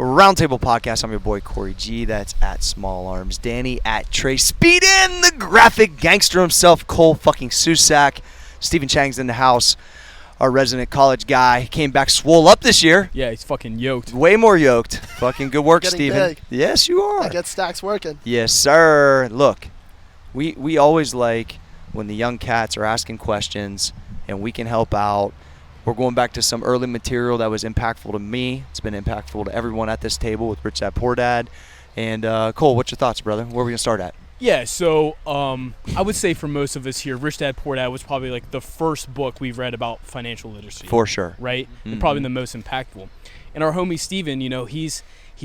Roundtable podcast. I'm your boy Corey G. That's at Small Arms. Danny at Trey Speed in the graphic gangster himself, Cole fucking Susak. Stephen Chang's in the house. Our resident college guy came back swole up this year. Yeah, he's fucking yoked. Way more yoked. Fucking good work, Getting Stephen. big. Yes, you are. I get stacks working. Yes, sir. Look, we always like when the young cats are asking questions and we can help out. We're going back to some early material that was impactful to me. It's been impactful to everyone at this table with Rich Dad Poor Dad. And Cole, what's your thoughts, brother? Where are we going to start at? Yeah, so I would say for most of us here, Rich Dad Poor Dad was probably like the first book we've read about financial literacy. For sure. Right? Mm-hmm. And probably the most impactful. And our homie Steven, he's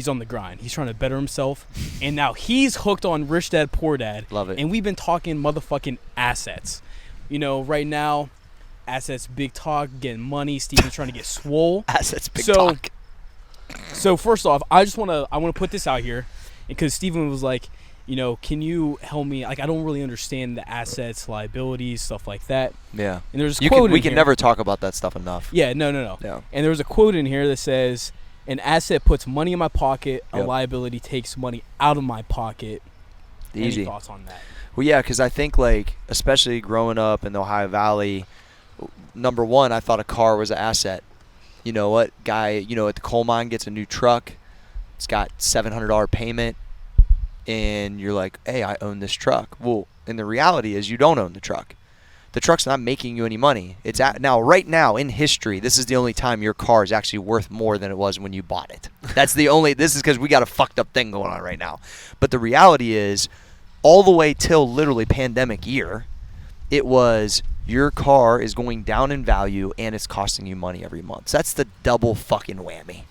on the grind. He's trying to better himself. And now he's hooked on Rich Dad Poor Dad. Love it. And we've been talking motherfucking assets. Right now, assets, big talk, getting money. Steven's trying to get swole. Assets, big talk. So first off, I want to put this out here because Steven was like, can you help me? Like, I don't really understand the assets, liabilities, stuff like that. Yeah. And there's a quote in we can here. never talk about that stuff enough. Yeah, no. Yeah. And there was a quote in here that says, an asset puts money in my pocket, a liability takes money out of my pocket. Easy. Any thoughts on that? Well, yeah, because I think, especially growing up in the Ohio Valley, number one, I thought a car was an asset. You know what? Guy, at the coal mine gets a new truck. It's got $700 payment. And you're like, hey, I own this truck. Well, and the reality is you don't own the truck. The truck's not making you any money. Right now in history, this is the only time your car is actually worth more than it was when you bought it. This is because we got a fucked up thing going on right now. But the reality is, all the way till literally pandemic year, it was your car is going down in value and it's costing you money every month. So that's the double fucking whammy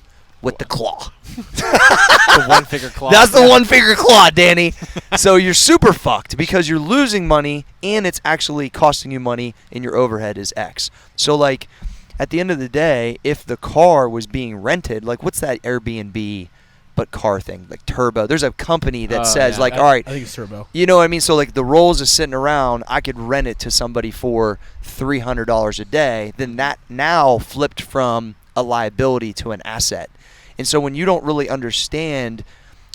with the claw. The one-finger claw. That's the one-finger claw, Danny. So you're super fucked because you're losing money and it's actually costing you money and your overhead is X. So, at the end of the day, if the car was being rented, what's that Airbnb but car thing? Turbo. There's a company that says, all right. I think it's Turbo. You know what I mean? So, the Rolls is sitting around. I could rent it to somebody for $300 a day. Then that now flipped from a liability to an asset. And so when you don't really understand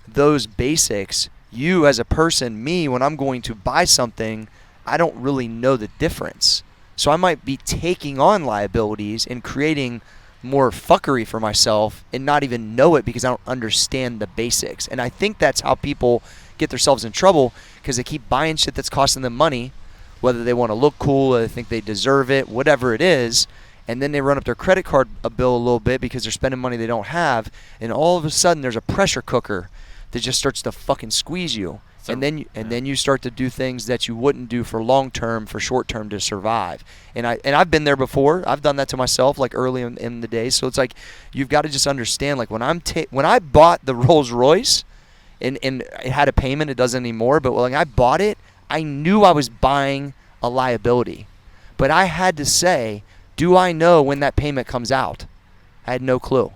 those basics, you as a person, me, when I'm going to buy something, I don't really know the difference. So I might be taking on liabilities and creating more fuckery for myself and not even know it because I don't understand the basics. And I think that's how people get themselves in trouble because they keep buying shit that's costing them money, whether they want to look cool or they think they deserve it, whatever it is. And then they run up their credit card bill a little bit because they're spending money they don't have. And all of a sudden, there's a pressure cooker that just starts to fucking squeeze you. And then you start to do things that you wouldn't do for long term, for short term to survive. And I've been there before. I've done that to myself, early in the day. So it's you've got to just understand, when I bought the Rolls Royce, and it had a payment, it doesn't anymore. But when I bought it, I knew I was buying a liability. But I had to say, do I know when that payment comes out? I had no clue.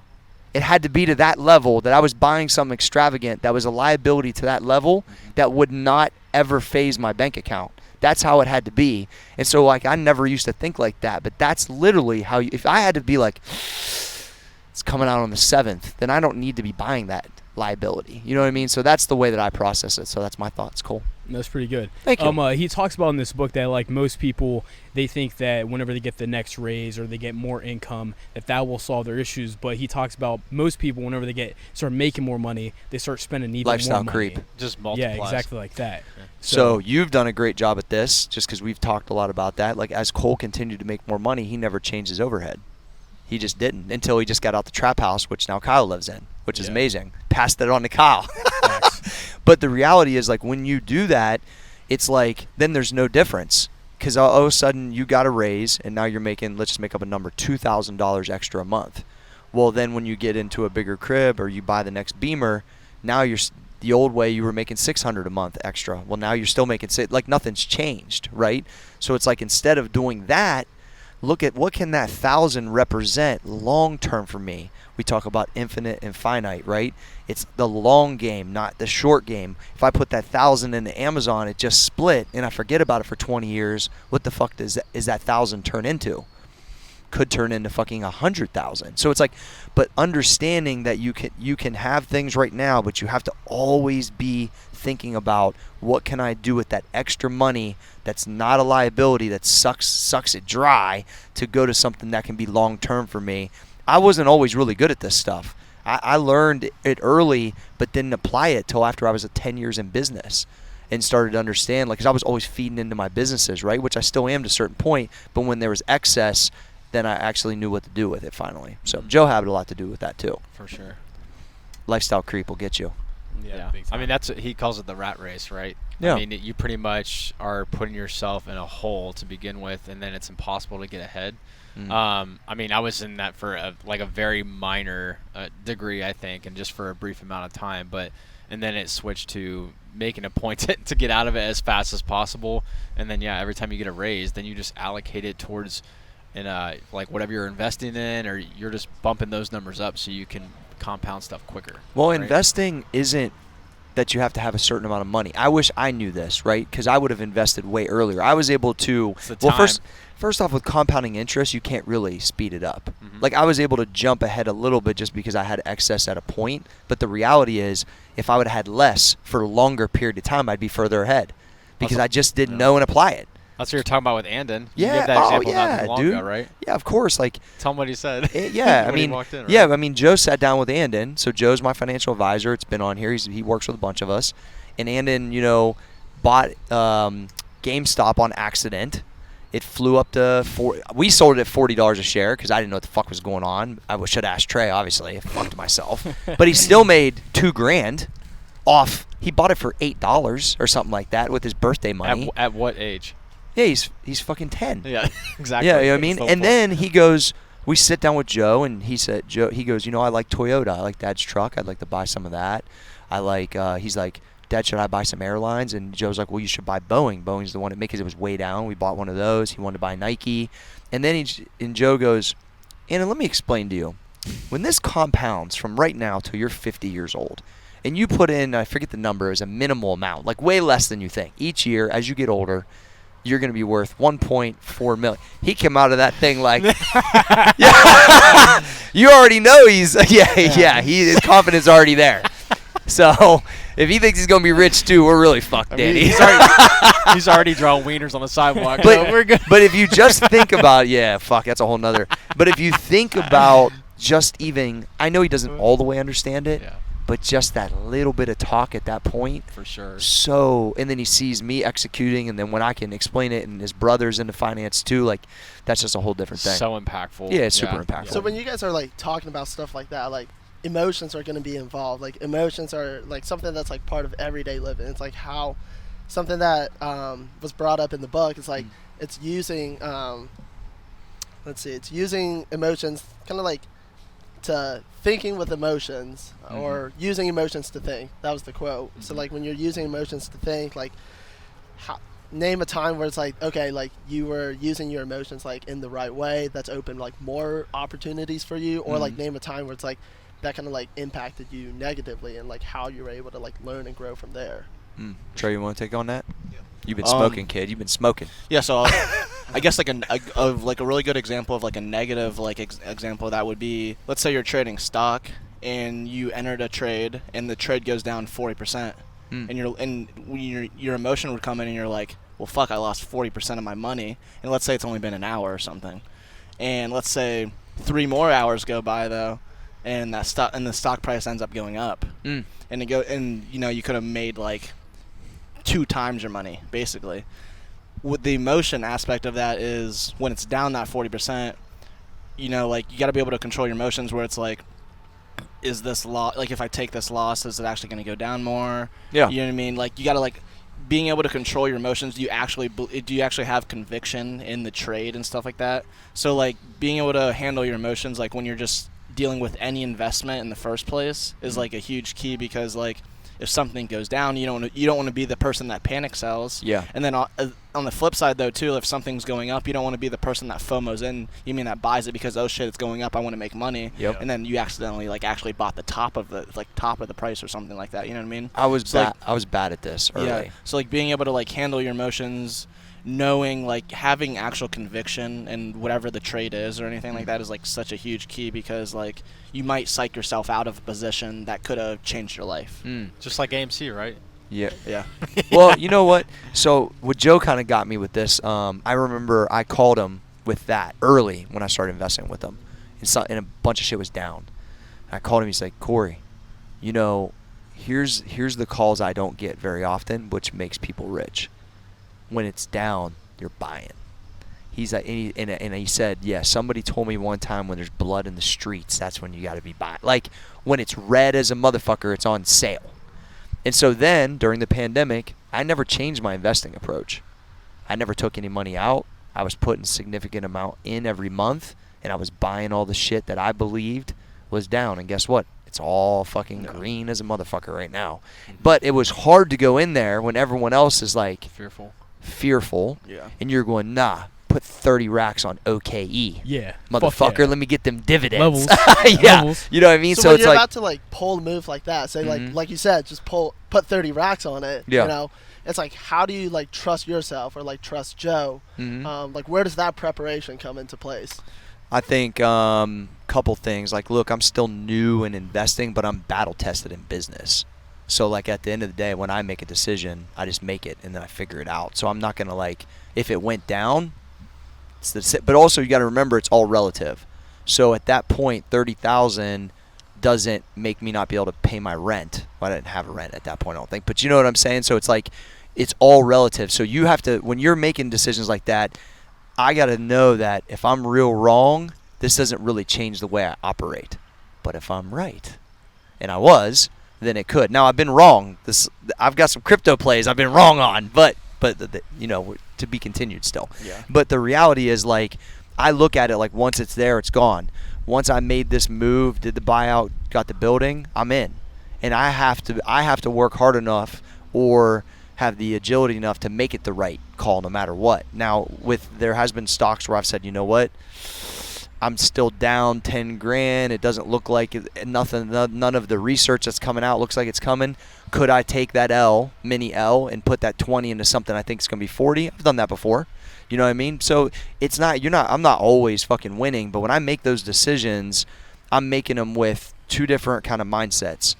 It had to be to that level that I was buying something extravagant that was a liability to that level that would not ever phase my bank account. That's how it had to be. And so, I never used to think like that. But that's literally how if I had to be it's coming out on the 7th, then I don't need to be buying that liability. You know what I mean? So that's the way that I process it. So that's my thoughts. Cool. That's pretty good. Thank you. He talks about in this book that most people, they think that whenever they get the next raise or they get more income, that will solve their issues. But he talks about most people, whenever they start making more money, they start spending even lifestyle more creep. money. Just multiplies. Yeah, exactly like that. Yeah. So you've done a great job at this, just because we've talked a lot about that. As Cole continued to make more money, he never changed his overhead. He just didn't until he just got out the trap house, which now Kyle lives in, which is amazing. Passed that on to Kyle. But the reality is, when you do that, it's then there's no difference because all of a sudden you got a raise and now you're making, let's just make up a number, $2,000 extra a month. Well, then when you get into a bigger crib or you buy the next Beamer, now you're the old way you were making $600 a month extra. Well, now you're still making nothing's changed, right? So it's instead of doing that, look at what can that 1,000 represent long term for me. We talk about infinite and finite, right? It's the long game, not the short game. If I put that 1,000 into Amazon, it just split, and I forget about it for 20 years. What the fuck is that 1,000 turn into? could turn into fucking 100,000. So it's like, but understanding that you can have things right now, but you have to always be thinking about what can I do with that extra money that's not a liability, that sucks it dry, to go to something that can be long term for me. I wasn't always really good at this stuff. I learned it early, but didn't apply it till after I was 10 years in business and started to understand, like, because I was always feeding into my businesses, right, which I still am to a certain point, but when there was excess, then I actually knew what to do with it finally. So Joe had a lot to do with that too. For sure. Lifestyle creep will get you. Yeah. I mean, he calls it the rat race, right? Yeah. I mean, you pretty much are putting yourself in a hole to begin with, and then it's impossible to get ahead. I mean, I was in that for a very minor degree, I think, and just for a brief amount of time. And then it switched to making a point to get out of it as fast as possible. And then, every time you get a raise, then you just allocate it towards like whatever you're investing in, or you're just bumping those numbers up so you can compound stuff quicker. Well, right? Investing isn't that you have to have a certain amount of money. I wish I knew this, right? Because I would have invested way earlier. I was able to. Well, first off, with compounding interest, you can't really speed it up. Like, I was able to jump ahead a little bit just because I had excess at a point. But the reality is, if I would have had less for a longer period of time, I'd be further ahead because I just didn't know and apply it. That's what you're talking about with Andon. Yeah. You gave that example not too long dude. ago, right? Yeah, of course. Like, tell him what he said. Yeah, when he walked in, right? Yeah, I mean, Joe sat down with Andon. So Joe's my financial advisor. It's been on here. He works with a bunch of us, and Andon, bought GameStop on accident. It flew up to we sold it at $40 a share because I didn't know what the fuck was going on. I should have asked Trey, obviously. I fucked myself. But he still made $2,000 off. He bought it for $8 or something like that with his birthday money. At what age? Yeah, he's fucking 10. Yeah, exactly. Yeah, you know what I mean? And then he goes, we sit down with Joe, and he goes, I like Toyota. I like Dad's truck. I'd like to buy some of that. I like, he's like, Dad, should I buy some airlines? And Joe's like, well, you should buy Boeing. Boeing's the one to make, because it was way down. We bought one of those. He wanted to buy Nike. And then Joe goes, Anna, let me explain to you. When this compounds from right now till you're 50 years old, and you put in, I forget the number, is a minimal amount, like way less than you think. Each year, as you get older, you're going to be worth $1.4 million. He came out of that thing like, yeah, you already know his confidence is already there. So if he thinks he's going to be rich too, we're really fucked, Danny. He's already drawing wieners on the sidewalk. But, we're good. But if you just think about, that's a whole nother. But if you think about just even, I know he doesn't all the way understand it. Yeah. But just that little bit of talk at that point. For sure. So, and then he sees me executing, and then when I can explain it, and his brother's into finance too, like, that's just a whole different thing. So impactful. Yeah, it's super impactful. So when you guys are, like, talking about stuff like that, like, emotions are going to be involved. Like, emotions are, like, something that's, like, part of everyday living. It's, like, how something that was brought up in the book is, like, it's using, it's using emotions kind of, like, to thinking with emotions or using emotions to think. That was the quote. So like when you're using emotions to think, like name a time where it's like, okay, like you were using your emotions like in the right way that's opened like more opportunities for you, or like name a time where it's like that kind of like impacted you negatively and like how you were able to like learn and grow from there. Trey, you want to take on that? Yeah. You've been smoking, kid. You've been smoking. Yeah, so I guess like a really good example of like a negative like example of that would be, let's say you're trading stock and you entered a trade and the trade goes down 40%, and your emotion would come in and you're like, well, fuck, I lost 40% of my money, and let's say it's only been an hour or something, and let's say 3 more hours go by though, and the stock price ends up going up, and you could have made like 2 times your money, basically. With the emotion aspect of that is when it's down that 40%, like you got to be able to control your emotions where it's like, is this loss, like if I take this loss, is it actually going to go down more? Yeah. You know what I mean? Like you got to like being able to control your emotions. Do you actually have conviction in the trade and stuff like that? So like being able to handle your emotions, like when you're just dealing with any investment in the first place, is like a huge key, because like if something goes down, you don't want to be the person that panic sells. Yeah. And then on the flip side though too, if something's going up, you don't want to be the person that FOMOs in. You mean that buys it because, oh shit, it's going up, I want to make money. Yep. And then you accidentally like actually bought the top of the price or something like that. You know what I mean? I was bad at this early. Yeah. So like being able to like handle your emotions knowing, like, having actual conviction in whatever the trade is or anything like that is, like, such a huge key, because, like, you might psych yourself out of a position that could have changed your life. Just like AMC, right? Yeah. Yeah. Well, you know what? So what Joe kind of got me with this, I remember I called him with that early when I started investing with him, and a bunch of shit was down. I called him. He's like, Corey, you know, here's the calls I don't get very often, which makes people rich. When it's down, you're buying. He's like, and he said, yeah, somebody told me one time when there's blood in the streets, that's when you got to be buying. Like when it's red as a motherfucker, it's on sale. And so then, during the pandemic, I never changed my investing approach. I never took any money out. I was putting a significant amount in every month, and I was buying all the shit that I believed was down. And guess what? It's all fucking green as a motherfucker right now. But it was hard to go in there when everyone else is like fearful. Yeah. And you're going, nah, put 30 racks on OKE. Yeah. Motherfucker, yeah. Let me get them dividends. Levels. Yeah. Levels. You know what I mean? So when it's you're like, about to like pull a move like that, say like you said, just put 30 racks on it. Yeah. You know, it's like, how do you like trust yourself or like trust Joe? Like where does that preparation come into place? I think couple things. Like, look, I'm still new in investing, but I'm battle tested in business. So like at the end of the day, when I make a decision, I just make it and then I figure it out. So I'm not gonna like, if it went down, but also you got to remember it's all relative. So at that point, 30,000 doesn't make me not be able to pay my rent. Well, I didn't have a rent at that point, I don't think. But you know what I'm saying? So it's like, it's all relative. So you have to, when you're making decisions like that, I got to know that if I'm real wrong, this doesn't really change the way I operate. But if I'm right, and I was, then it could. Now I've been wrong. I've got some crypto plays I've been wrong on, but you know, to be continued still. Yeah. But the reality is, like, I look at it like once it's there, it's gone. Once I made this move, did the buyout, got the building, I'm in, and I have to work hard enough or have the agility enough to make it the right call no matter what. Now, there has been stocks where I've said, you know what, I'm still down 10 grand. It doesn't look like nothing. None of the research that's coming out looks like it's coming. Could I take that mini L, and put that 20 into something I think is going to be 40? I've done that before. You know what I mean? So it's not, I'm not always fucking winning, but when I make those decisions, I'm making them with two different kind of mindsets.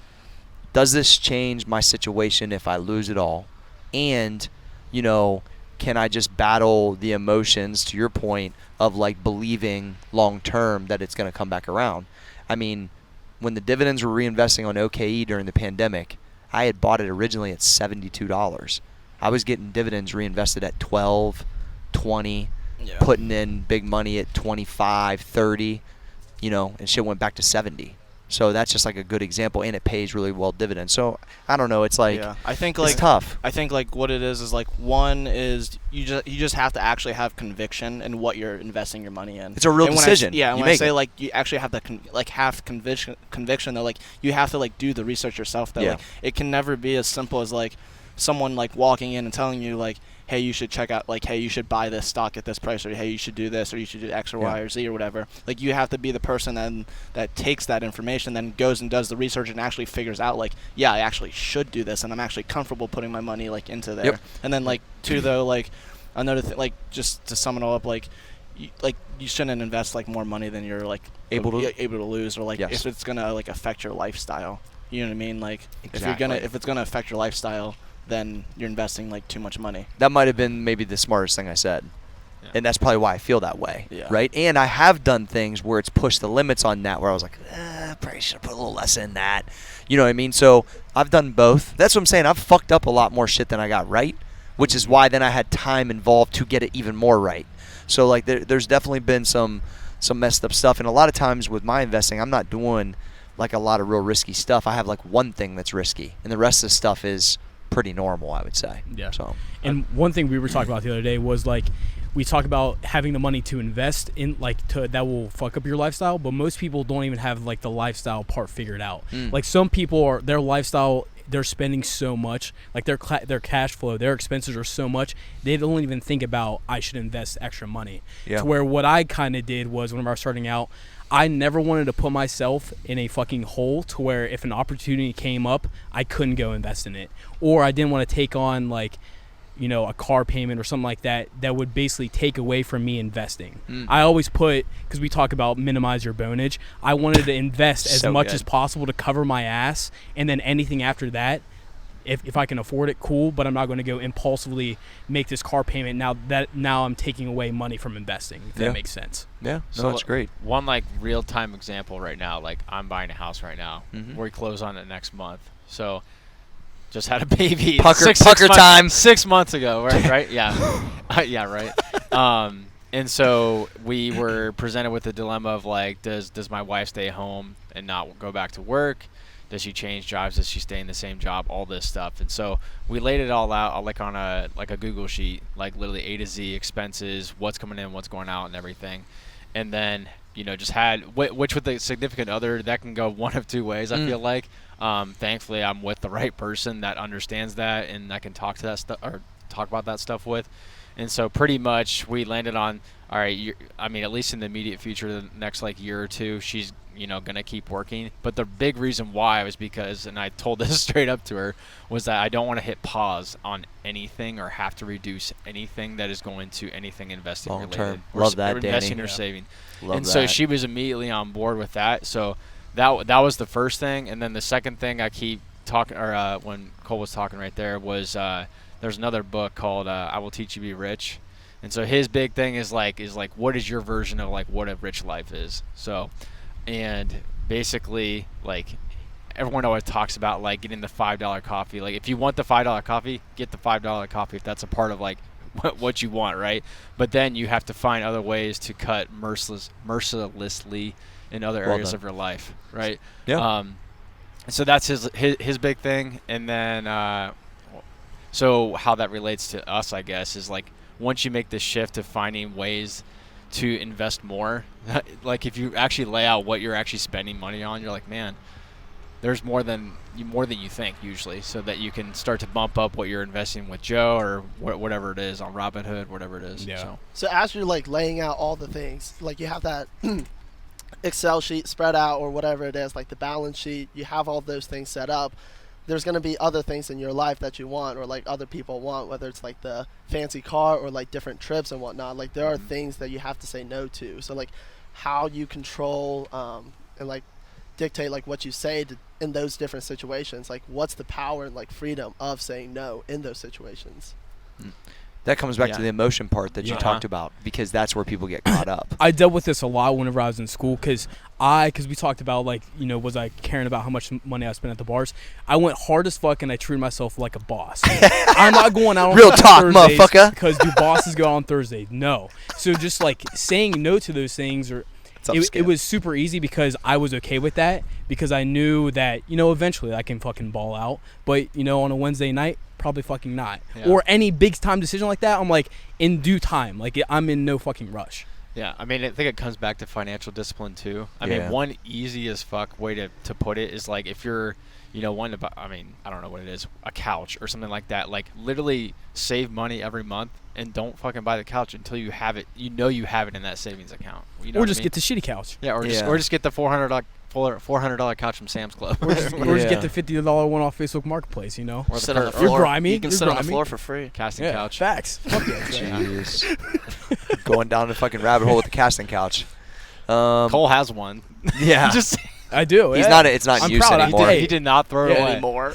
Does this change my situation if I lose it all? And, you know, can I just battle the emotions, to your point, of like believing long term that it's going to come back around? I mean, when the dividends were reinvesting on OKE during the pandemic, I had bought it originally at $72. I was getting dividends reinvested at 12, 20, putting in big money at 25, 30, you know, and shit went back to 70. So that's just like a good example, and it pays really well dividends. So I don't know, it's like, I think like it's tough. I think like what it is like, one is you just have to actually have conviction in what you're investing your money in. It's a real decision. And when I say like you actually have to have conviction, though, like you have to like do the research yourself. Though, like it can never be as simple as like someone like walking in and telling you like, hey, you should check out, like, hey, you should buy this stock at this price, or hey, you should do this, or you should do X or Y or Z or whatever. Like, you have to be the person then that takes that information, then goes and does the research and actually figures out, like, yeah, I actually should do this, and I'm actually comfortable putting my money, like, into there. And then, like, two, though, like, another thing, like, just to sum it all up, like, you shouldn't invest, like, more money than you're, like, able to lose, or, like, if it's going to, like, affect your lifestyle. You know what I mean? Like, if it's going to affect your lifestyle, then you're investing like too much money. That might have been maybe the smartest thing I said. And that's probably why I feel that way, right? And I have done things where it's pushed the limits on that, where I was like, probably should have put a little less in that. You know what I mean? So I've done both. That's what I'm saying. I've fucked up a lot more shit than I got right, which is why then I had time involved to get it even more right. So like there's definitely been some messed up stuff. And a lot of times with my investing, I'm not doing like a lot of real risky stuff. I have like one thing that's risky, and the rest of the stuff is pretty normal, I would say. Yeah. So, and one thing we were talking about the other day was like, we talk about having the money to invest in, like, that will fuck up your lifestyle, but most people don't even have like the lifestyle part figured out. Like, some people their lifestyle, they're spending so much, like their cash flow, their expenses are so much, they don't even think about, I should invest extra money. To where what I kind of did was, whenever I was starting out, I never wanted to put myself in a fucking hole to where if an opportunity came up, I couldn't go invest in it. Or I didn't want to take on like a car payment or something like that would basically take away from me investing. I always put, because we talk about minimize your bonage, I wanted to invest as much as possible to cover my ass, and then anything after that, if I can afford it, cool, but I'm not going to go impulsively make this car payment now I'm taking away money from investing, if that makes sense. Yeah, So that's great. One like real time example right now, like I'm buying a house right now. Mhm. We close on it next month. So just had a baby. Pucker six time. 6 months ago, right? Yeah. Yeah, right. And so we were presented with the dilemma of like, does my wife stay home and not go back to work? Does she change jobs? Does she stay in the same job? All this stuff. And so we laid it all out like on a Google sheet, like literally A to Z expenses, what's coming in, what's going out, and everything. And then just had which with a significant other, that can go one of two ways. I feel like. Thankfully, I'm with the right person that understands that, and I can talk to that stuff or talk about that stuff with. And so pretty much we landed on, all right, at least in the immediate future, the next like year or two, she's going to keep working. But the big reason why was because, and I told this straight up to her, was that I don't want to hit pause on anything or have to reduce anything that is going to anything investing Long related. term. Or Love that, investing Danny. or saving. Love and that. so she was immediately on board with that. So that was the first thing. And then the second thing I keep talking, or when Cole was talking right there, was there's another book called I Will Teach You to Be Rich. And so his big thing is like what is your version of like what a rich life is. So, and basically like everyone always talks about like getting the $5 coffee. Like if you want the $5 coffee, get the $5 coffee if that's a part of like what you want, right? But then you have to find other ways to cut mercilessly in other areas of your life, right? Yeah. So that's his big thing. And then so how that relates to us, I guess, is like once you make the shift to finding ways to invest more, like if you actually lay out what you're actually spending money on, you're like, man, there's more than you think usually, so that you can start to bump up what you're investing with Joe or whatever it is on Robinhood, whatever it is. Yeah. So as you're like laying out all the things, like you have that Excel sheet spread out or whatever it is, like the balance sheet, you have all those things set up. There's going to be other things in your life that you want or like other people want, whether it's like the fancy car or like different trips and whatnot. Like there are things that you have to say no to. So like how you control and like dictate like what you say in those different situations, like what's the power and like freedom of saying no in those situations. That comes back to the emotion part that you talked about, because that's where people get caught up. I dealt with this a lot whenever I was in school, because we talked about like, was I caring about how much money I spent at the bars? I went hard as fuck and I treated myself like a boss. I'm not going out on Real talk, Thursdays motherfucker. because do bosses go out on Thursday? No. So just like saying no to those things, or it was super easy because I was okay with that, because I knew that eventually I can fucking ball out, but on a Wednesday night probably fucking not. Yeah. Or any big time decision like that, I'm like in due time, like I'm in no fucking rush. Yeah, I think it comes back to financial discipline too. I mean, one easy as fuck way to put it is like if you're, wanting to buy, I don't know what it is, a couch or something like that. Like literally save money every month and don't fucking buy the couch until you have it. You have it in that savings account. Or just get the shitty couch. Yeah, or just get the $400 couch from Sam's Club. Or just get the $50 one off Facebook Marketplace, Or sit on the You're floor. grimy. You can sit on the floor for free. Casting couch. Facts. Fuck yeah. Jeez. Going down the fucking rabbit hole with the casting couch. Cole has one. Yeah. Just I do. He's yeah. not. It's not in I'm use proud. anymore. Hey. he did not throw it away. Anymore.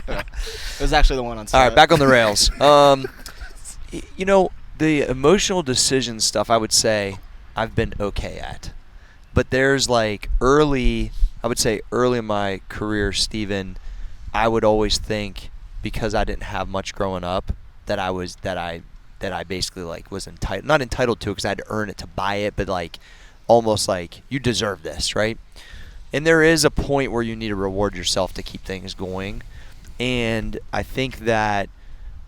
It was actually the one on set. All right, back on the rails. The emotional decision stuff, I would say I've been okay at. But there's like early in my career, Steven, I would always think, because I didn't have much growing up, that I basically like was not entitled to it because I had to earn it to buy it, but like almost like you deserve this, right? And there is a point where you need to reward yourself to keep things going. And I think that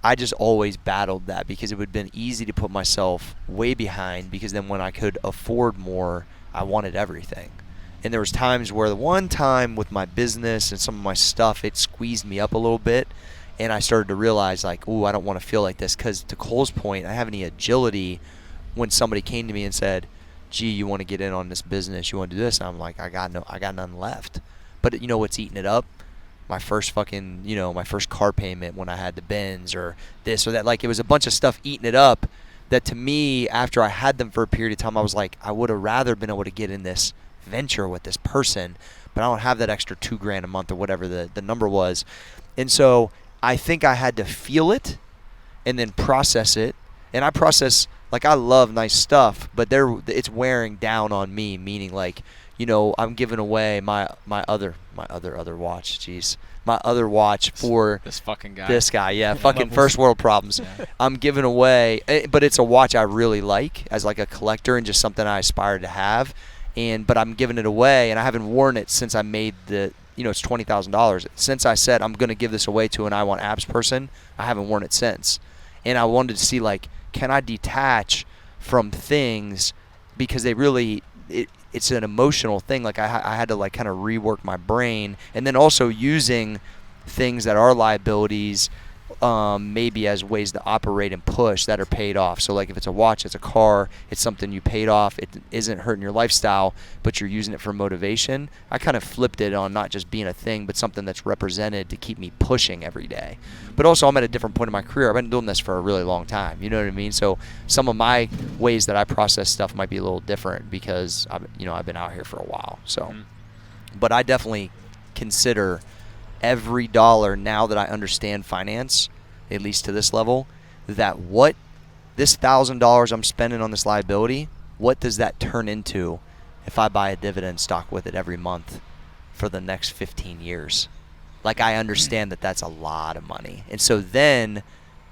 I just always battled that, because it would have been easy to put myself way behind, because then when I could afford more, I wanted everything. And there was times where the one time with my business and some of my stuff, it squeezed me up a little bit. And I started to realize like, ooh, I don't want to feel like this, because to Cole's point, I have any agility when somebody came to me and said, gee, you want to get in on this business, you want to do this? And I'm like, I got none left. But you know what's eating it up? my first fucking, my first car payment when I had the Benz or this or that. Like, it was a bunch of stuff eating it up that to me, after I had them for a period of time, I was like, I would have rather been able to get in this venture with this person, but I don't have that extra $2,000 a month or whatever the number was. And so I think I had to feel it and then process it. And I process, like, I love nice stuff, but it's wearing down on me, meaning like, I'm giving away my other watch, jeez. My other watch for this fucking guy. This guy, yeah, fucking first world problems. Yeah. I'm giving away, but it's a watch I really like as like a collector and just something I aspire to have. But I'm giving it away, and I haven't worn it since I made it's $20,000. Since I said I'm going to give this away to an I Want Abs person, I haven't worn it since. And I wanted to see, like, can I detach from things because they really it's an emotional thing. Like, I had to, like, kind of rework my brain, and then also using things that are liabilities maybe as ways to operate and push that are paid off. So, like, if it's a watch, it's a car, it's something you paid off, it isn't hurting your lifestyle, but you're using it for motivation. I kind of flipped it on not just being a thing, but something that's represented to keep me pushing every day. But also, I'm at a different point in my career. I've been doing this for a really long time. You know what I mean? So some of my ways that I process stuff might be a little different because I've been out here for a while. So, but I definitely consider every dollar, now that I understand finance, at least to this level, that what this $1,000 I'm spending on this liability, what does that turn into if I buy a dividend stock with it every month for the next 15 years? Like, I understand that that's a lot of money. And so then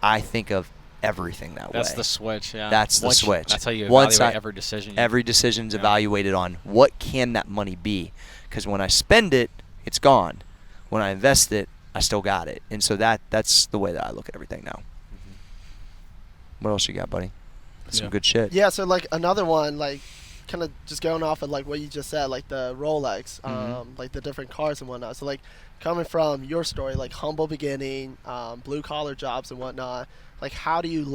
I think of everything that way. That's the switch, yeah. That's the switch. That's how you evaluate every decision. Every decision's evaluated on what can that money be. Because when I spend it, it's gone. When I invest it, I still got it. And so that's the way that I look at everything now. What else you got, buddy? Some good shit. Yeah, so, like, another one, like, kind of just going off of, like, what you just said, like the Rolex, like the different cars and whatnot. So, like, coming from your story, like, humble beginning, blue-collar jobs and whatnot, like, how do you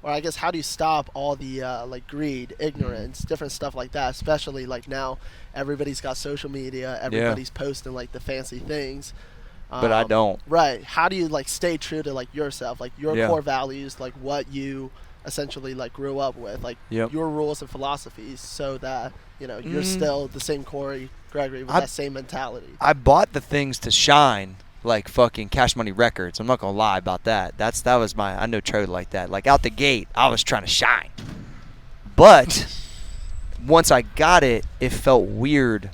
or I guess how do you stop all the, like, greed, ignorance, different stuff like that, especially, like, now everybody's got social media, everybody's posting, like, the fancy things. But I don't. Right. How do you, like, stay true to, like, yourself, like, your core values, like, what you essentially, like, grew up with, like, your rules and philosophies, so that, you're still the same Corey Gregory with that same mentality? I bought the things to shine, like fucking Cash Money Records. I'm not gonna lie about that. That was I know Trey like that. Like, out the gate, I was trying to shine. But once I got it, it felt weird,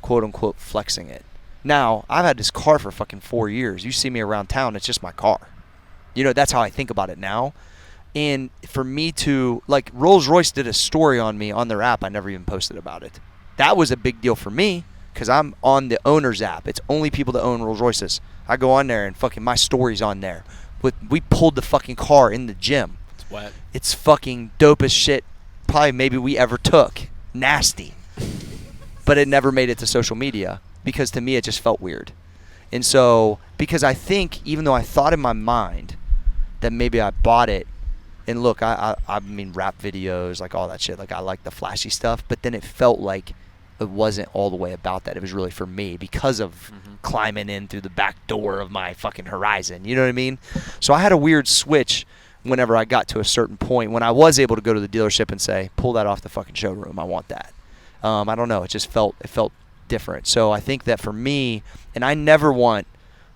quote unquote, flexing it. Now, I've had this car for fucking 4 years. You see me around town, it's just my car. That's how I think about it now. And for me to, like, Rolls-Royce did a story on me on their app. I never even posted about it. That was a big deal for me because I'm on the owner's app. It's only people that own Rolls-Royces. I go on there and fucking my story's on there. We pulled the fucking car in the gym. It's wet. It's fucking dope as shit. Probably maybe we ever took. Nasty. But it never made it to social media because to me it just felt weird. And so, because I think, even though I thought in my mind that maybe I bought it, and look, I mean, rap videos, like all that shit, like I like the flashy stuff, but then it felt like it wasn't all the way about that. It was really for me because of climbing in through the back door of my fucking Horizon. You know what I mean? So I had a weird switch whenever I got to a certain point when I was able to go to the dealership and say, pull that off the fucking showroom. I want that. I don't know. It just felt different. So I think that for me, and I never want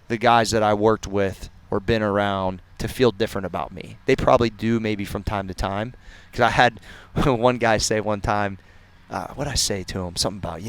the guys that I worked with or been around to feel different about me. They probably do maybe from time to time. Because I had one guy say one time, what'd I say to him? Something about,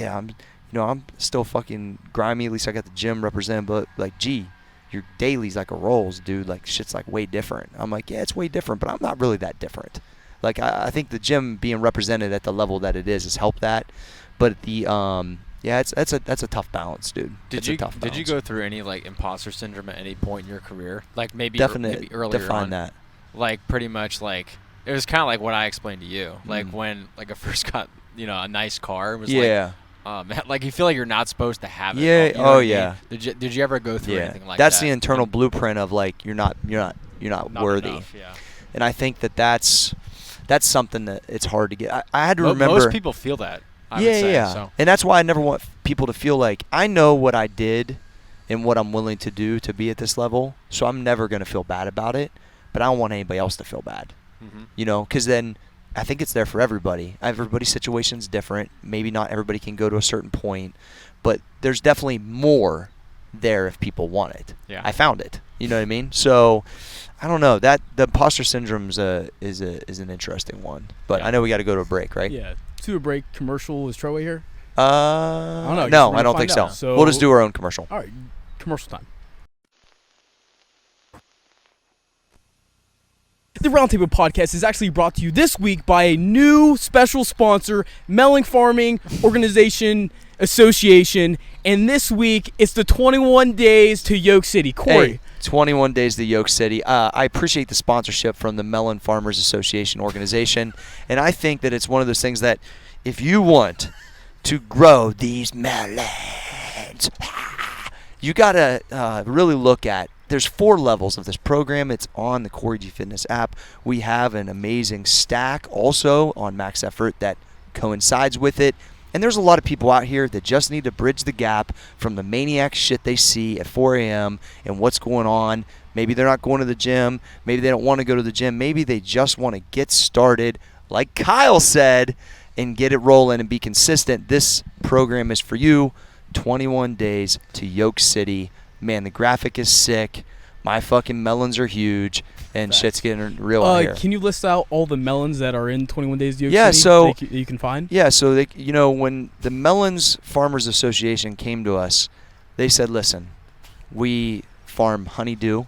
I'm still fucking grimy. At least I got the gym represented. But, like, gee, your daily's like a Rolls, dude. Like, shit's, like, way different. I'm like, yeah, it's way different, but I'm not really that different. Like, I think the gym being represented at the level that it is has helped that. But the that's a tough balance, dude. Did you go through any, like, imposter syndrome at any point in your career? Like, maybe earlier define on, that. Like, pretty much, like, it was kind of like what I explained to you. Like, when, like, I first got, a nice car, it was like you feel like you're not supposed to have it. Yeah. You know what I mean? Did you ever go through anything like that? That's the internal blueprint of, like, you're not worthy. Enough, yeah. And I think that's something that it's hard to get. I had to remember. Most people feel that. I would say, so. And that's why I never want people to feel like I know what I did in what I'm willing to do to be at this level. So I'm never going to feel bad about it, but I don't want anybody else to feel bad. You know, because then I think it's there for everybody. Everybody's situation's different. Maybe not everybody can go to a certain point, but there's definitely more there if people want it. Yeah. I found it. You know what I mean? So I don't know. That the imposter syndrome is an interesting one. But Yeah. I know we got to go to a break, right? Yeah. To a break. Commercial. Is Troway here? I don't know. I guess No, we're I gonna don't think find so. out. So- We'll just do our own commercial. All right. Commercial time. The Roundtable podcast is actually brought to you this week by a new special sponsor, Melon Farming Organization Association. And this week, it's the 21 days to Yoke City. Corey. Hey, 21 days to Yoke City. I appreciate the sponsorship from the Melon Farmers Association organization, and I think that it's one of those things that if you want to grow these melons, you got to really look at. There's 4 levels of this program. It's on the Corey G Fitness app. We have an amazing stack also on Max Effort that coincides with it. And there's a lot of people out here that just need to bridge the gap from the maniac shit they see at 4 a.m. and what's going on. Maybe they're not going to the gym. Maybe they don't want to go to the gym. Maybe they just want to get started, like Kyle said, and get it rolling and be consistent. This program is for you. 21 days to Yoke City. Man, the graphic is sick. My fucking melons are huge, and shit's getting real out here. Can you list out all the melons that are in 21 days to Yoke Yeah, City so- that you can find? Yeah, so they, you know, when the Melons Farmers Association came to us, they said, "Listen, we farm honeydew,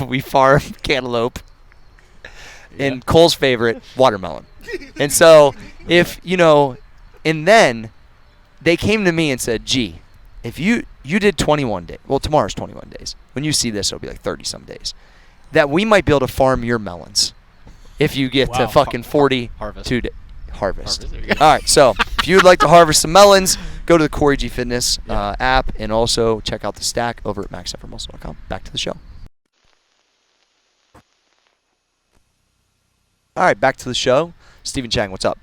we farm cantaloupe, and Cole's favorite, watermelon." And so, if you know, and then they came to me and said, "Gee, if you did 21 days, well, tomorrow's 21 days. When you see this, it'll be like 30-some days. That we might be able to farm your melons if you get to Wow. fucking 42 Harvest. harvest. There you go. All right, so if you'd like to harvest some melons, go to the Corey G Fitness app, and also check out the stack over at maxeffortmuscle.com. Back to the show. All right, back to the show. Stephen Chang, what's up?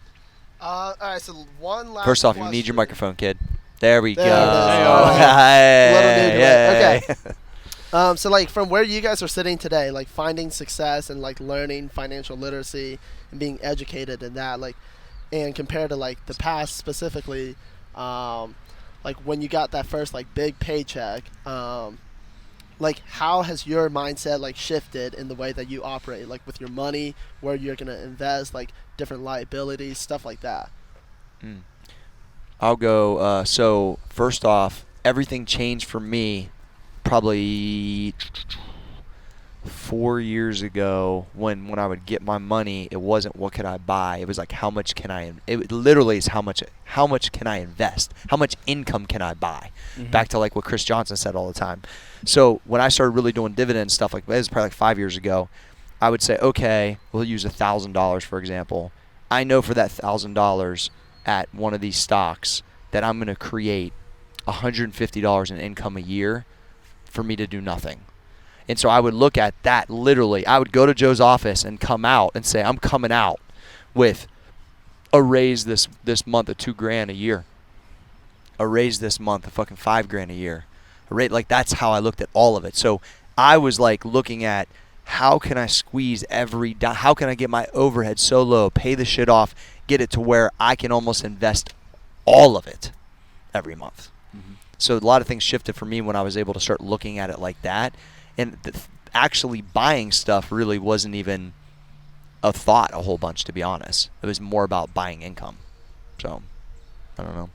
All right, so one last First off, you need your question. microphone, kid. There we There go. it is. Hey, All right. Little new Hey, delay. Okay. So like from where you guys are sitting today, like finding success and like learning financial literacy and being educated in that, like, and compared to like the past specifically, like when you got that first like big paycheck, like how has your mindset like shifted in the way that you operate, like with your money, where you're gonna invest, like different liabilities, stuff like that. I'll go. So first off, everything changed for me probably 4 years ago when I would get my money. It wasn't what could I buy. It was like how much can I? It literally is how much can I invest? How much income can I buy? Back to like what Chris Johnson said all the time. So when I started really doing dividend stuff, like it was probably like 5 years ago, I would say, okay, we'll use $1,000 for example. I know for that $1,000 at one of these stocks that I'm going to create $150 in income a year for me to do nothing. And so I would look at that literally. I would go to Joe's office and come out and say, I'm coming out with a raise this month of $2,000 a year. A raise this month of fucking $5,000 a year. A rate like that's how I looked at all of it. So I was like looking at how can I squeeze every dime? How can I get my overhead so low, pay the shit off, get it to where I can almost invest all of it every month. So a lot of things shifted for me when I was able to start looking at it like that. And actually buying stuff really wasn't even a thought a whole bunch, to be honest. It was more about buying income. So, I don't know.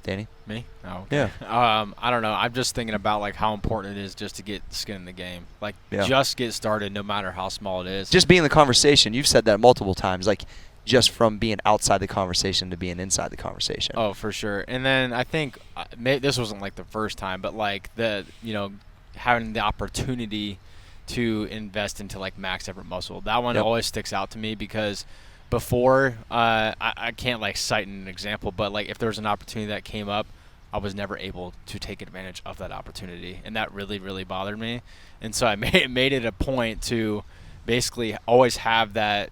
Danny? Me? Oh, okay. Yeah. I don't know. I'm just thinking about like how important it is just to get skin in the game. Like Yeah. just get started, no matter how small it is. Just be in the conversation. You've said that multiple times. Like, just from being outside the conversation to being inside the conversation. Oh, for sure. And then I think this wasn't like the first time, but like having the opportunity to invest into like Max Effort Muscle. That one Yep. always sticks out to me because before I can't like cite an example, but like if there was an opportunity that came up, I was never able to take advantage of that opportunity, and that really, really bothered me. And so I made it a point to basically always have that,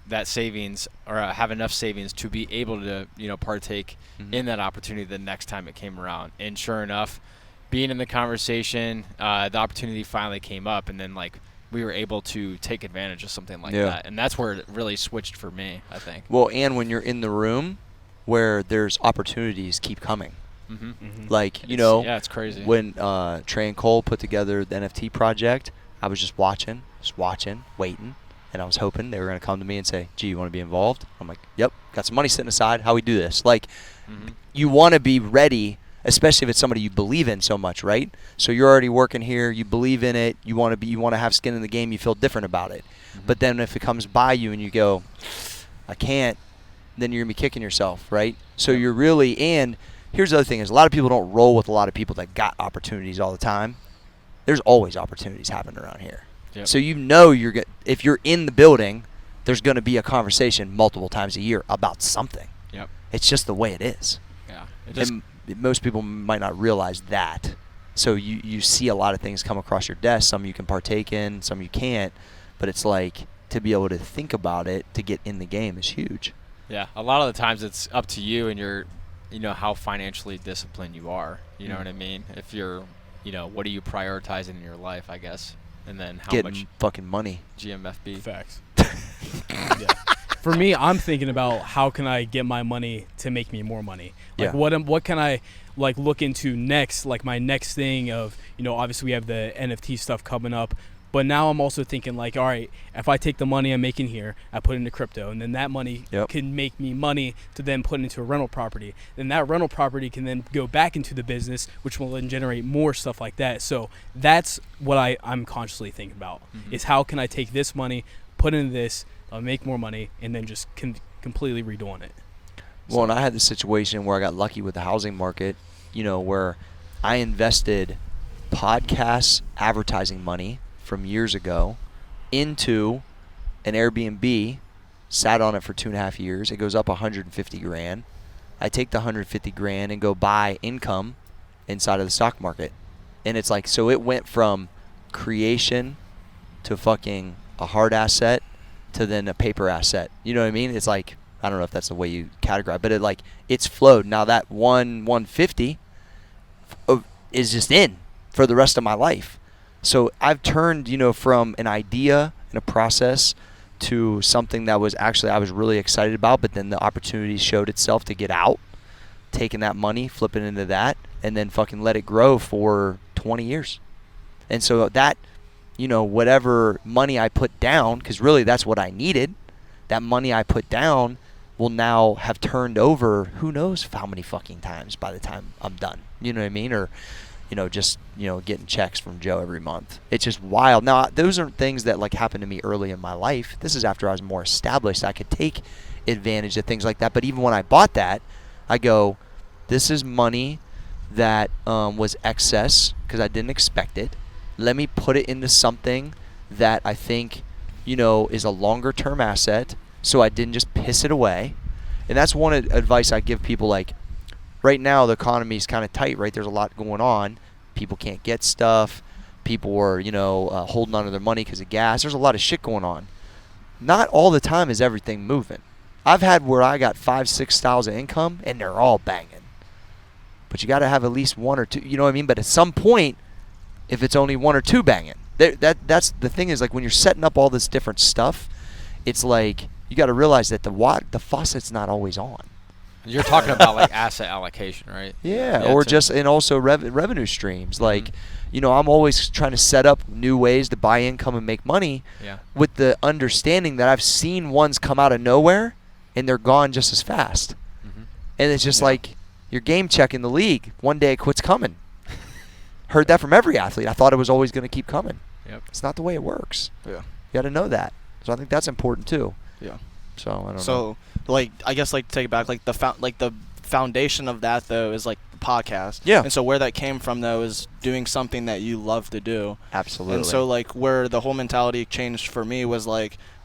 that savings or have enough savings to be able to, partake in that opportunity the next time it came around. And sure enough, being in the conversation, the opportunity finally came up, and then like we were able to take advantage of something like that, and that's where it really switched for me, I think. Well, and when you're in the room where there's opportunities keep coming. Like, you know, yeah, it's crazy. When Trey and Cole put together the NFT project, I was just watching, waiting, and I was hoping they were going to come to me and say, gee, you want to be involved? I'm like, yep, got some money sitting aside. How we do this? Like, you want to be ready, especially if it's somebody you believe in so much, right? So you're already working here, you believe in it, you want to have skin in the game, you feel different about it. But then if it comes by you and you go, I can't, then you're going to be kicking yourself, right? So you're really, and here's the other thing is a lot of people don't roll with a lot of people that got opportunities all the time. There's always opportunities happening around here. Yep. So you know if you're in the building, there's going to be a conversation multiple times a year about something. Yep. It's just the way it is. Yeah. And most people might not realize that. So you see a lot of things come across your desk. Some you can partake in, some you can't. But it's like to be able to think about it, to get in the game is huge. Yeah. A lot of the times it's up to you and how financially disciplined you are. You know what I mean? If you're, what are you prioritizing in your life, I guess? And then how Getting much fucking money. GMFB. Facts. Yeah. For me, I'm thinking about how can I get my money to make me more money. Like what can I like look into next? Like my next thing of obviously we have the NFT stuff coming up, but now I'm also thinking like, all right, if I take the money I'm making here, I put it into crypto, and then that money can make me money to then put into a rental property. Then that rental property can then go back into the business, which will then generate more stuff like that. So that's what I'm consciously thinking about is how can I take this money, put into this, make more money, and then just completely redoing it. Well, and I had the situation where I got lucky with the housing market, where I invested podcast advertising money from years ago into an Airbnb, sat on it for 2.5 years. It goes up 150 grand. I take the 150 grand and go buy income inside of the stock market. And it's like, so it went from creation to fucking a hard asset to then a paper asset. You know what I mean? It's like, I don't know if that's the way you categorize, but it's flowed. Now that 150 is just in for the rest of my life. So I've turned, from an idea and a process to something that was actually I was really excited about, but then the opportunity showed itself to get out, taking that money, flipping into that, and then fucking let it grow for 20 years. And so that, whatever money I put down, because really that's what I needed, that money I put down will now have turned over who knows how many fucking times by the time I'm done. You know what I mean? Or just getting checks from Joe every month. It's just wild. Now, those aren't things that happened to me early in my life. This is after I was more established. I could take advantage of things like that. But even when I bought that, I go, this is money that was excess because I didn't expect it. Let me put it into something that I think, is a longer term asset, so I didn't just piss it away. And that's one advice I give people. Right now, the economy is kind of tight, right? There's a lot going on. People can't get stuff. People are, holding on to their money because of gas. There's a lot of shit going on. Not all the time is everything moving. I've had where I got 5-6 styles of income, and they're all banging. But you got to have at least one or two, you know what I mean? But at some point, if it's only one or two banging, that's the thing is when you're setting up all this different stuff, it's you got to realize that the faucet's not always on. You're talking about asset allocation, right? Yeah, or just and also revenue streams. I'm always trying to set up new ways to buy income and make money. Yeah. With the understanding that I've seen ones come out of nowhere and they're gone just as fast. And it's just you're game checking the league. One day it quits coming. Heard that from every athlete. I thought it was always going to keep coming. Yep. It's not the way it works. Yeah. You got to know that. So I think that's important too. Yeah. So I don't know. So I guess to take it back, the foundation of that though is the podcast. Yeah. And so where that came from though is doing something that you love to do. Absolutely. And so where the whole mentality changed for me was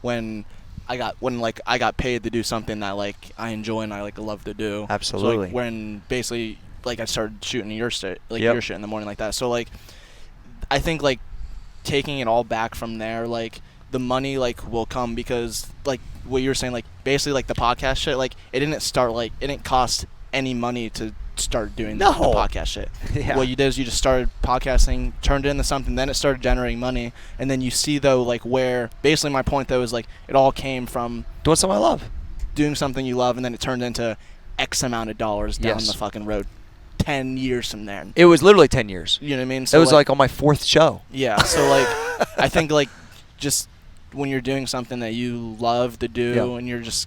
when I got paid to do something that I enjoy and I love to do. Absolutely. So when basically I started shooting your shit your shit in the morning like that. So I think taking it all back from there, the money will come because what you were saying, basically the podcast shit, it didn't start it didn't cost any money to started doing No. the podcast shit. Yeah. What you did is you just started podcasting, turned it into something, then it started generating money, and then you see though like where basically my point though is like it all came from Doing something I love. doing something you love, and then it turned into X amount of dollars down Yes. the fucking road. 10 years from there. It was literally 10 years. You know what I mean? It was like on my 4th show. yeah. So like, I think like just when you're doing something that you love to do, Yeah. and you're just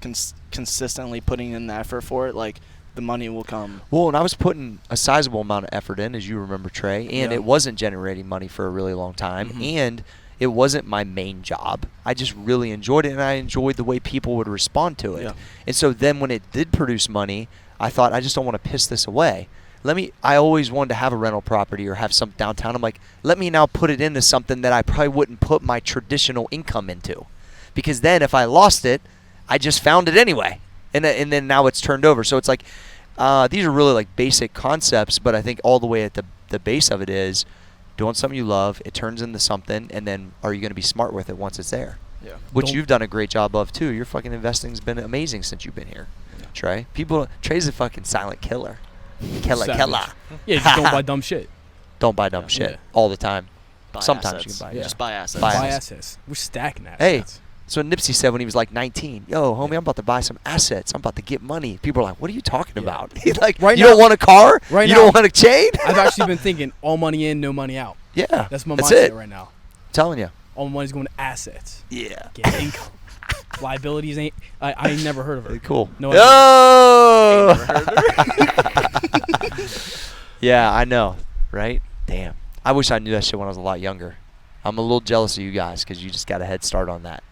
consistently putting in the effort for it, like the money will come. Well, and I was putting a sizable amount of effort in, as you remember, Trey, and Yeah. it wasn't generating money for a really long time, Mhm. and it wasn't my main job. I just really enjoyed it, and I enjoyed the way people would respond to it. Yeah. And so then when it did produce money, I thought, I just don't want to piss this away. I always wanted to have a rental property or have some downtown. I'm like, let me now put it into something that I probably wouldn't put my traditional income into. Because then if I lost it, I just found it anyway. And then now it's turned over. So it's like, these are really like basic concepts, but I think all the way at the base of it is doing something you love, it turns into something, and then are you going to be smart with it once it's there? Yeah. Which Don't- you've done a great job of too. Your fucking investing's been amazing since you've been here, Trey. Trey's a fucking silent killer. Killer. Yeah, just don't buy dumb shit. Don't buy dumb shit Yeah. all the time. Buy Sometimes assets. you can buy. Yeah. Just buy assets. Buy Buy assets. assets. We're stacking Hey, assets. so Nipsey said when he was like 19, yo, homie, I'm about to buy some assets. I'm about to get money. People are like, what are you talking Yeah. about? He's like, Right you now- don't want a car? right you now- don't want a chain? I've actually been thinking all money in, no money out. Yeah. That's my That's mindset it. right now. Telling you. All my money's going to assets. Yeah. Get income. Liabilities ain't. I ain't never heard of her. Cool. No. Yeah, I know, right? Damn. I wish I knew that shit when I was a lot younger. I'm a little jealous of you guys because you just got a head start on that.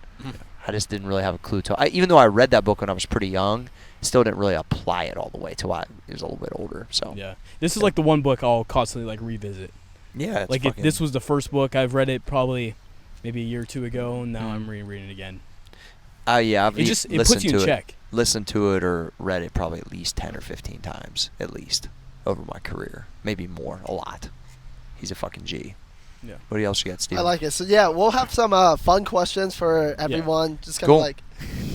I just didn't really have a clue even though I read that book when I was pretty young, still didn't really apply it all the way till I was a little bit older. So Yeah. This is like the one book I'll constantly like revisit. yeah, it's Like if fucking, this was the first book, I've read it probably maybe a year or two ago, and now Mhm. I'm rereading it again. yeah, I've It just it listened puts you in to check. listened to it or read it probably at least 10 or 15 times at least over my career, maybe more, a lot. He's a fucking G. Yeah. What else you got, Steve? I like it. So yeah, we'll have some fun questions for everyone. Just kind of Cool. like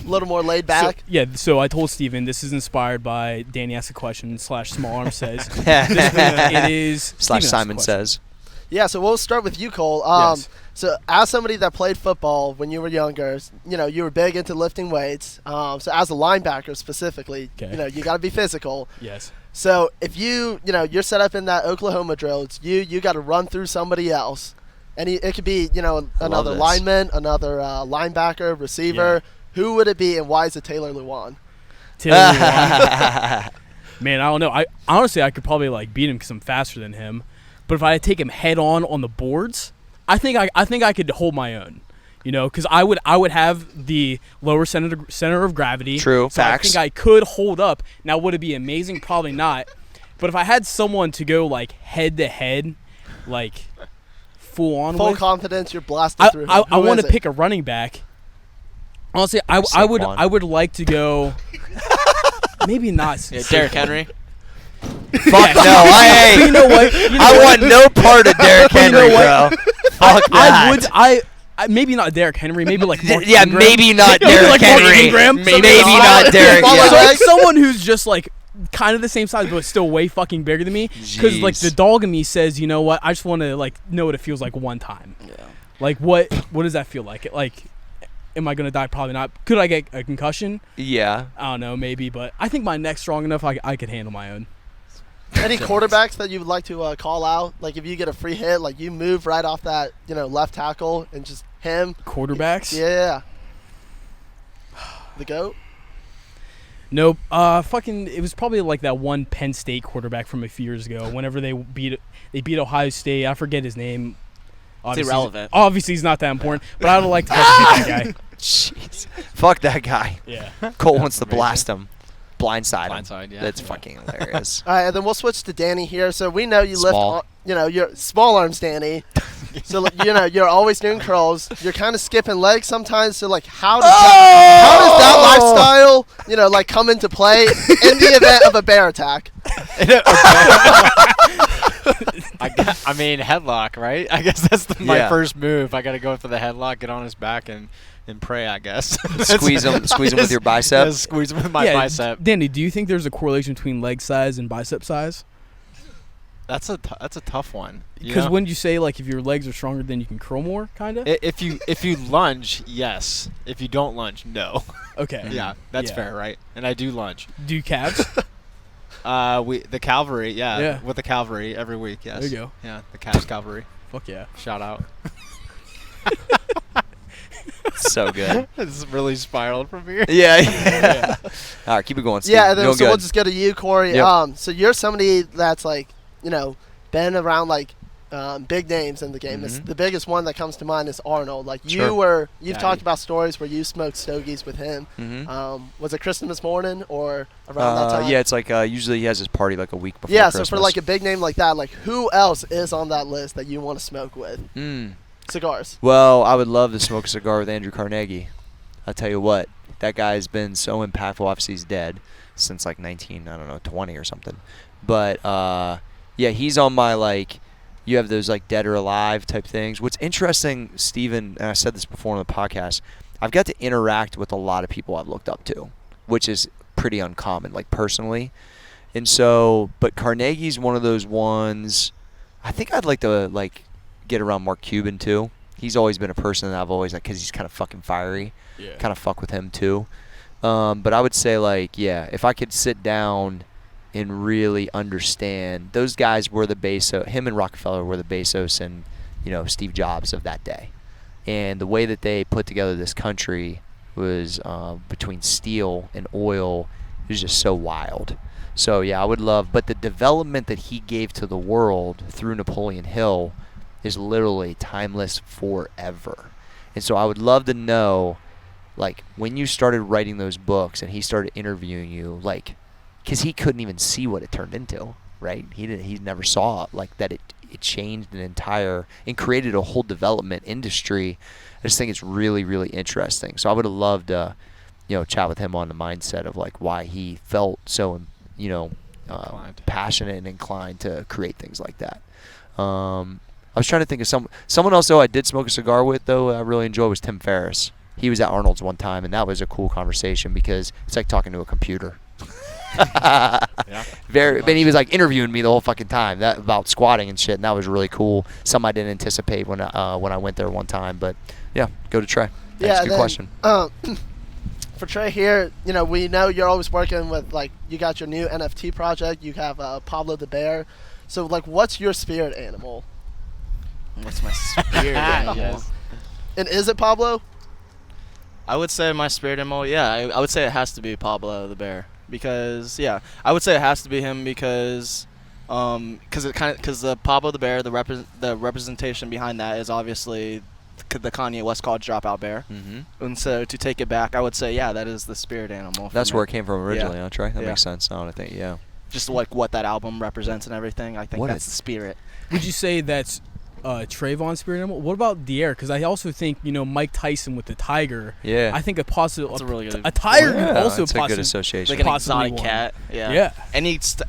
a little more laid back. So I told Steven this is inspired by Danny Asked a Question / Small Arm Says. This week it is / Steven Asked a Simon Question. says. Yeah, so we'll start with you, Cole. Yes. So as somebody that played football when you were younger, you were big into lifting weights. So as a linebacker specifically, Okay. you got to be physical. Yes. So if you're set up in that Oklahoma drill, it's you got to run through somebody else. And it could be, another this. lineman, another linebacker, receiver. Who would it be, and why is it Taylor Lewan? Taylor Lewan. Man, I don't know. I honestly I could probably like beat him because I'm faster than him. But if I take him head on the boards, I think I could hold my own. Because I would have the lower center of gravity. True, so facts. I think I could hold up. Now, would it be amazing? Probably not. But if I had someone to go like head to head, like full on Full with, confidence, you're blasted through. I Who want is to it? pick a running back. Honestly, I would like to go. Maybe not. Yeah, Derrick Henry. Fuck no, You know what? I want no part of Derrick You know Henry, what? bro. Fuck that. I maybe not Derrick Henry. Maybe like Mark Yeah, Ingram. maybe not Maybe Derrick like Mark Henry. Ingram. Maybe Something not like Derrick. Follow Yeah. that. Someone who's just like kind of the same size but still way fucking bigger than me. Because like Jeez. the dog in me says, you know what? I just want to like know what it feels like one time. Yeah. Like what does that feel like? Like, am I gonna die? Probably not. Could I get a concussion? Yeah. I don't know, maybe. But I think my neck's strong enough. I could handle my own. Any quarterbacks that you would like to call out? Like if you get a free hit, like you move right off that left tackle and just him. Quarterbacks? Yeah. The GOAT? Nope. It was probably like that one Penn State quarterback from a few years ago. Whenever they beat Ohio State, I forget his name. Obviously, irrelevant. Obviously, he's not that important. But I would like to fucking beat that guy. Jeez. Fuck that guy. Yeah. Cole wants to amazing. blast him. Blindside him. Blindside, yeah. That's Yeah. fucking hilarious. All right, and then we'll switch to Danny here. So we know you Small. lift, you're small arms, Danny. So you're always doing curls. You're kind of skipping legs sometimes. So like, how does that lifestyle, like come into play in the event of a bear attack? I mean, headlock, right? I guess that's my Yeah. first move. I got to go for the headlock, get on his back, and and pray, I guess. Squeeze them with your bicep. Just squeeze them with my bicep. Danny, do you think there's a correlation between leg size and bicep size? That's a tough one. Because wouldn't you say like if your legs are stronger, then you can curl more, kind of? If you lunge, yes. If you don't lunge, no. Okay. Yeah, that's fair, right? And I do lunge. Do you calves? The cavalry, Yeah. with the cavalry every week. Yes. There you go. Yeah, the Cavs cavalry. Fuck yeah. Shout out. So good. It's really spiraled from here. Yeah. All right, keep it going, Steve. Yeah, and then, Doing so good. we'll just go to you, Corey. Yep. So you're somebody that's like, been around like big names in the game. Mhm. The biggest one that comes to mind is Arnold. Like Sure. you've talked about stories where you smoked stogies with him. Mhm. Was it Christmas morning or around that time? Yeah, it's like usually he has his party like a week before Yeah, Christmas. so for like a big name like that, like who else is on that list that you want to smoke with? Cigars. Well, I would love to smoke a cigar with Andrew Carnegie. I'll tell you what, that guy's been so impactful. Obviously, he's dead since like 20 or something. But yeah, he's on my like. You have those like dead or alive type things. What's interesting, Steven, and I said this before on the podcast, I've got to interact with a lot of people I've looked up to, which is pretty uncommon, like personally. And so, but Carnegie's one of those ones. I think I'd like to like get around Mark Cuban too. He's always been a person that I've always like because he's kind of fucking fiery. Yeah. Kind of fuck with him too. But I would say like if I could sit down and really understand, those guys were the Bezos. Him and Rockefeller were the Bezos and Steve Jobs of that day. And the way that they put together this country was between steel and oil. It was just so wild. So yeah, I would love. But the development that he gave to the world through Napoleon Hill is literally timeless forever. And so I would love to know, like, when you started writing those books and he started interviewing you, like, because he couldn't even see what it turned into, right? He never saw like that it changed an entire and created a whole development industry. I just think it's really, really interesting. So I would have loved to, chat with him on the mindset of like why he felt so, passionate and inclined to create things like that. I was trying to think of someone else though I did smoke a cigar with though I really enjoyed was Tim Ferriss. He was at Arnold's one time and that was a cool conversation because it's like talking to a computer. But he was like interviewing me the whole fucking time about squatting and shit, and that was really cool. Something I didn't anticipate when I went there one time. But yeah, go to Trey. Thanks, good question. For Trey here, we know you're always working with like you got your new NFT project. You have Pablo the Bear. So like, what's your spirit animal? What's my spirit animal? Yes. And is it Pablo? I would say my spirit animal. Yeah, I would say it has to be Pablo the Bear. Because I would say it has to be him because the Pablo the Bear, the representation behind that is obviously the Kanye West College Dropout Bear. Mm-hmm. And so to take it back, I would say that is the spirit animal. That's where it came from originally, huh, Trey? That Yeah. makes sense. I think just like what that album represents and everything. I think that's the spirit. Would you say that's Trayvon's spirit animal? What about Dier? Because I also think Mike Tyson with the tiger. Yeah. I think That's a really good. a tiger Yeah, could also that's a good possibly association. Like an possibly exotic one. cat. Yeah. Yeah.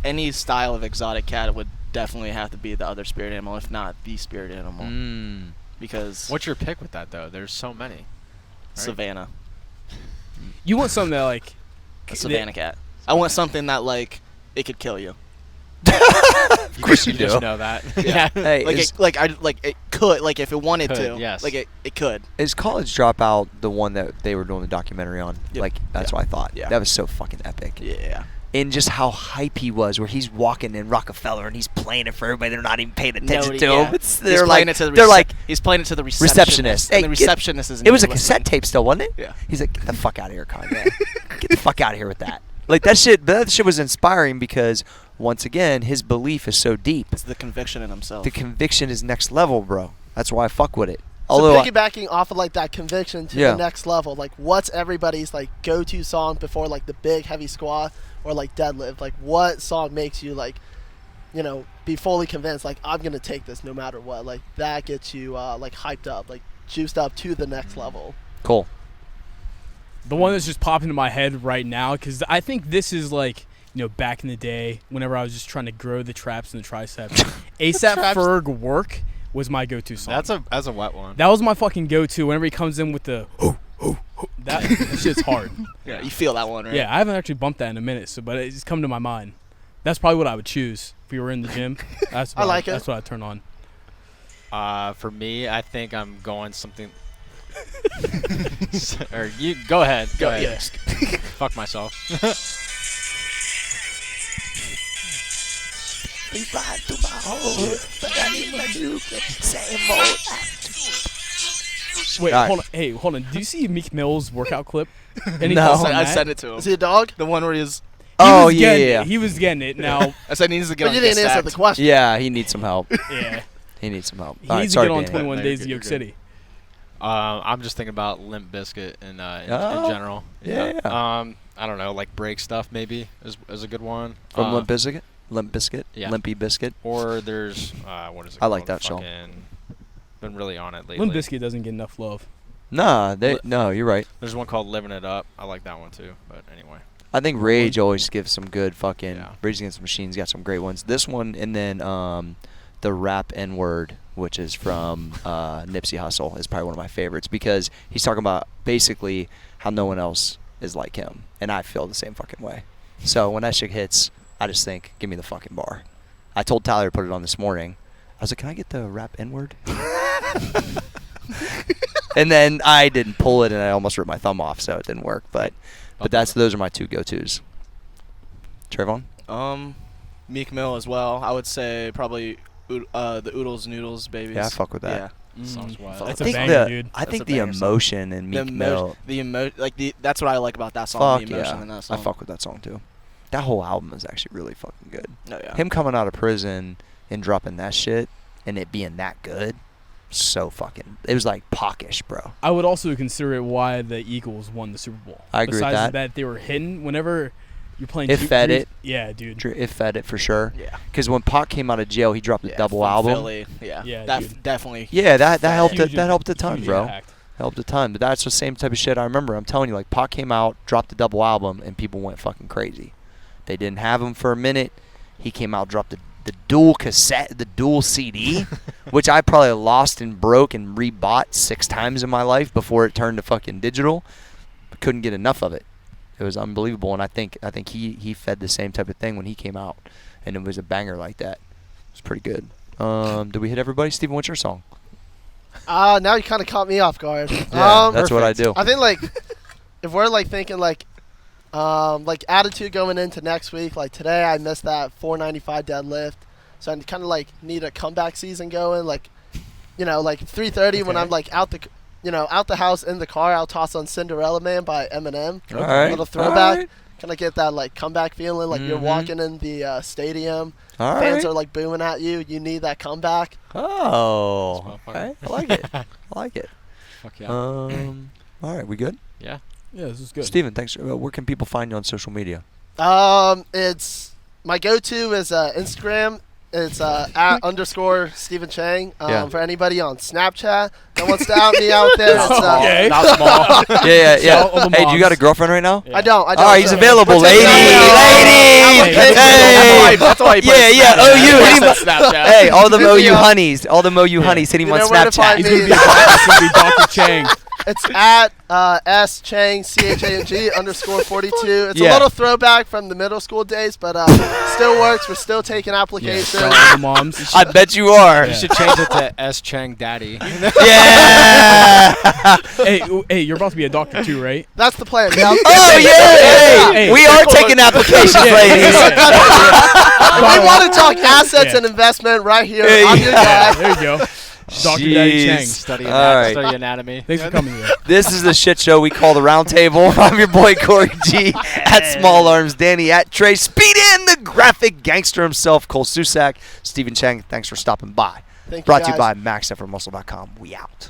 Any style of exotic cat would definitely have to be the other spirit animal, if not the spirit animal. Because What's your pick with that though? There's so many. Right? Savannah. You want something that like A Savannah cat. I want something that like it could kill you. Of course you do. just know that. Yeah. Hey, it could if it wanted Could, to. yes. Like it could. Is College Dropout the one that they were doing the documentary on? Yep. Like that's what I thought. Yeah. That was so fucking epic. Yeah. And just how hype he was, where he's walking in Rockefeller and he's playing it for everybody. They're not even paying attention to him. They're like, he's playing it to the receptionist. And Hey, the receptionist isn't. it was a even cassette listening. tape still, wasn't it? Yeah. He's like, get the fuck out of here, Kanye. Get the fuck out of here with that. Like that shit was inspiring because once again, his belief is so deep. It's the conviction in himself. The conviction is next level, bro. That's why I fuck with it. So Although piggybacking off of like that conviction to the next level, like what's everybody's like go-to song before like the big heavy squat or like deadlift? Like what song makes you like, be fully convinced like I'm gonna take this no matter what? Like that gets you like hyped up, like juiced up to the next level. cool. the one that's just popping in my head right now, because I think this is like, back in the day whenever I was just trying to grow the traps and the triceps. ASAP Ferg Work was my go-to song. That's a wet one. That was my fucking go-to whenever he comes in with the That shit's hard. Yeah, you feel that one, right? Yeah, I haven't actually bumped that in a minute, but it's come to my mind. That's probably what I would choose if we were in the gym. That's I like it. That's what I'd turn on. For me, I think I'm going something. Or you go ahead. Go ahead. Yes. Fuck myself. Wait, All right. hold on. Hey, hold on. Do you see Meek Mill's workout clip? Any No. thoughts on I that? sent it to him. Is he a dog? The one where he's. Oh, was getting yeah. it. He was getting it. Now, I said he needs to get But on you didn't get answer stabbed. the question. Yeah, he needs some help. yeah, He needs some help. he All right, needs to sorry, get on Danny. 21 No, Days you're to good, Yoke you're City. I'm just thinking about Limp Bizkit in Oh, general. yeah. I don't know, like break stuff maybe is a good one. From Limp Bizkit? Limp Bizkit? Yeah. Limpy Biscuit? Or there's what is it? I like called? that song. Fucking- Been really on it lately. Limp Bizkit doesn't get enough love. Nah, Li- no, you're right. There's one called Living It Up. I like that one too. But anyway. I think Rage always gives some good fucking. Yeah. Rage Against the Machine's got some great ones. This one, and then the rap N word, which is from Nipsey Hussle, is probably one of my favorites because he's talking about basically how no one else is like him, and I feel the same fucking way. So when that shit hits, I just think, give me the fucking bar. I told Tyler to put it on this morning. I was like, can I get the rap N word? And then I didn't pull it, and I almost ripped my thumb off, so it didn't work. But those are my two go-tos. Trayvon? Meek Mill as well. I would say probably the Oodles Noodles Babies. Yeah, I fuck with that. Yeah. Song's wild. Fuck. That's I a think banger, dude. I That's think a the banger song. emotion in Meek Mill. That's what I like about that song. Fuck The emotion yeah, in that I song. fuck with that song too. That whole album is actually really fucking good. Oh yeah. Him coming out of prison and dropping that shit and it being that good, so fucking. It was like Pockish, bro. I would also consider it why the Eagles won the Super Bowl. I agree with Besides that. they were hidden whenever you're playing. It fed it. Yeah, dude. It fed it for sure. Yeah. Because when Pac came out of jail, he dropped a Yeah, double from album. Philly. Yeah. Yeah, That dude. definitely. Yeah, that Fed helped. Huge That helped a ton, huge bro. impact. Helped a ton. But that's the same type of shit I remember. I'm telling you, like Pac came out, dropped a double album, and people went fucking crazy. They didn't have him for a minute. He came out, dropped the dual cassette, the dual CD, which I probably lost and broke and rebought 6 times in my life before it turned to fucking digital. But couldn't get enough of it. It was unbelievable, and I think he fed the same type of thing when he came out, and it was a banger like that. It was pretty good. Did we hit everybody? Steven, what's your song? Now you kind of caught me off guard. Yeah, that's what I do. I think like if we're like thinking like attitude going into next week, like today I missed that 495 deadlift, so I kind of like need a comeback season going. Like, like 3:30 when I'm like out the house in the car, I'll toss on Cinderella Man by Eminem. All right. A little throwback. All right. Kind of get that like comeback feeling, like you're Mhm. walking in the stadium, All fans right. are like booming at you. You need that comeback. Oh, This motherfucker. okay. I like it. I like it. Fuck yeah. All right, we good? Yeah. Yeah, this is good. Steven, thanks. Where can people find you on social media? It's my go-to is Instagram. It's at _ Stephen Chang. Yeah. For anybody on Snapchat that wants to out me out there, it's, Okay. Not small. Yeah. Shout out all the Hey, do you got a moms. girlfriend right now? Yeah. I don't. All right, he's so- available, We're taking ladies. out the- Ladies. Hey. That's why he put Yeah, a yeah. Snapchat. Oh, you. He Hit him put a Snapchat. Hey, all the Mo Hit me you up. honeys, all the Mo you honeys, hit him You on know where to Snapchat. find He's me. gonna be Dr. Chang. It's at S Chang CHANG _42. It's Yeah. a little throwback from the middle school days, but still works. We're still taking Yeah, applications. shout out all the moms. I bet you are. You should change it to S Chang Daddy. Yeah. hey, you're about to be a doctor too, right? That's the plan. Yeah. Oh yeah. Hey. We are taking applications, Yeah. ladies. If we want to talk assets Yeah. and investment right here, Hey. I'm your Yeah, guy. there you go. Dr. Daddy Chang. Jeez. Study, All right. study anatomy. Thanks for coming here. This is the shit show we call the Roundtable. I'm your boy Corey G at Small Arms, Danny at Trey Speed, and the graphic gangster himself, Cole Susak. Stephen Chang, thanks for stopping by. Thank you, Brought to you guys. by MaxEffortMuscle.com. We out.